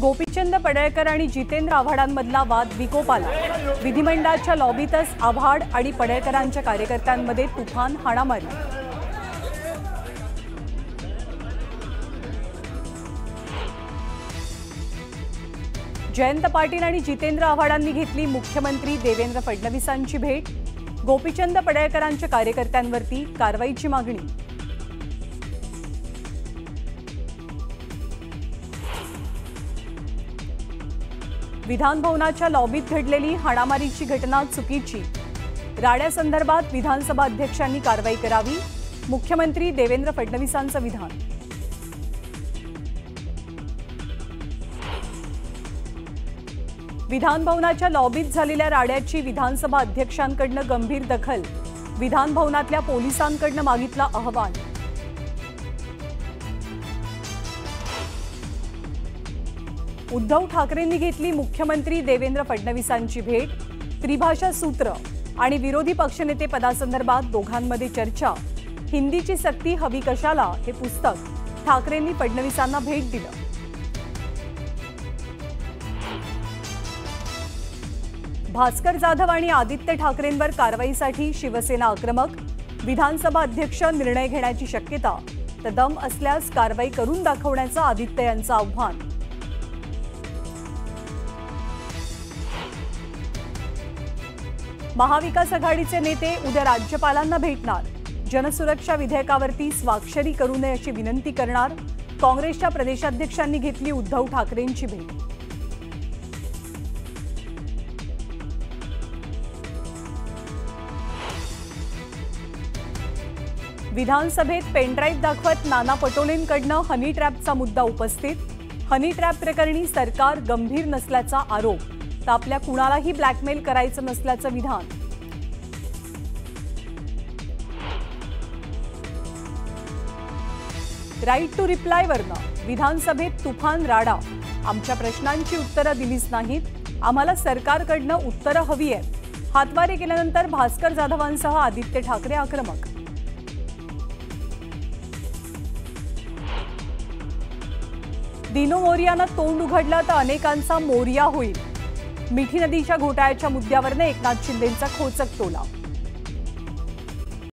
गोपीचंद पडळकर आणि जितेंद्र आव्हाडांमधला वाद विकोपाला। विधिमंडळाच्या लॉबीतच आव्हाड आणि पडळकरांच्या कार्यकर्त्यांमध्ये तुफान हाणामारी। जयंत पाटील आणि जितेंद्र आव्हाडांनी घेतली मुख्यमंत्री देवेंद्र फडणवीसांची भेट। गोपीचंद पडळकरांच्या कार्यकर्त्यांवरती कारवाईची मागणी। विधान भवनाच्या लॉबीत घडलेली हाणामारीची घटना चुकीची। राड्यासंदर्भात विधानसभा अध्यक्षांनी कारवाई करावी। मुख्यमंत्री देवेंद्र फडणवीसांचं विधान। विधान भवनाच्या लॉबीत झालेल्या राड्याची विधानसभा अध्यक्षांकडून गंभीर दखल। विधान भवनातल्या पोलिसांकडून मागितला अहवाल। उद्धव ठाकरेंनी घेतली मुख्यमंत्री देवेंद्र फडणवीसांची भेट। त्रिभाषा सूत्र आणि विरोधी पक्षनेते पदासंदर्भात दोघांमध्ये चर्चा। हिंदीची सक्ती हवी कशाला हे पुस्तक ठाकरेंनी फडणवीसांना भेट दिलं। भास्कर जाधव आणि आदित्य ठाकरेंवर कारवाईसाठी शिवसेना आक्रमक। विधानसभा अध्यक्ष निर्णय घेण्याची शक्यता, तर दम असल्यास कारवाई करून दाखवण्याचं आदित्य यांचं आव्हान। महाविकास आघाडीचे नेते उद्या राज्यपालांना भेटणार। जनसुरक्षा विधेयकावरती स्वाक्षरी करू नये अशी विनंती करणार। काँग्रेसच्या प्रदेशाध्यक्षांनी घेतली उद्धव ठाकरेंची भेट। विधानसभेत पेनड्राईव्ह दाखवत नाना पटोलेंकडून हनी ट्रॅपचा मुद्दा उपस्थित। हनी ट्रॅप प्रकरणी सरकार गंभीर नसल्याचा आरोप, तर आपल्या कुणालाही ब्लॅकमेल करायचं नसल्याचं विधान। राईट टू रिप्लाय वरनं विधानसभेत तुफान राडा। आमच्या प्रश्नांची उत्तरं दिलीच नाहीत, आम्हाला सरकारकडून उत्तरं हवी आहेत। हातवारे केल्यानंतर भास्कर जाधवांसह आदित्य ठाकरे आक्रमक। दिनो मोरियानं तोंड उघडलं तर अनेकांचा मोरिया होईल। मिठी नदीच्या घोटाळ्याच्या मुद्द्यावरनं एकनाथ शिंदेंचा खोचक टोला।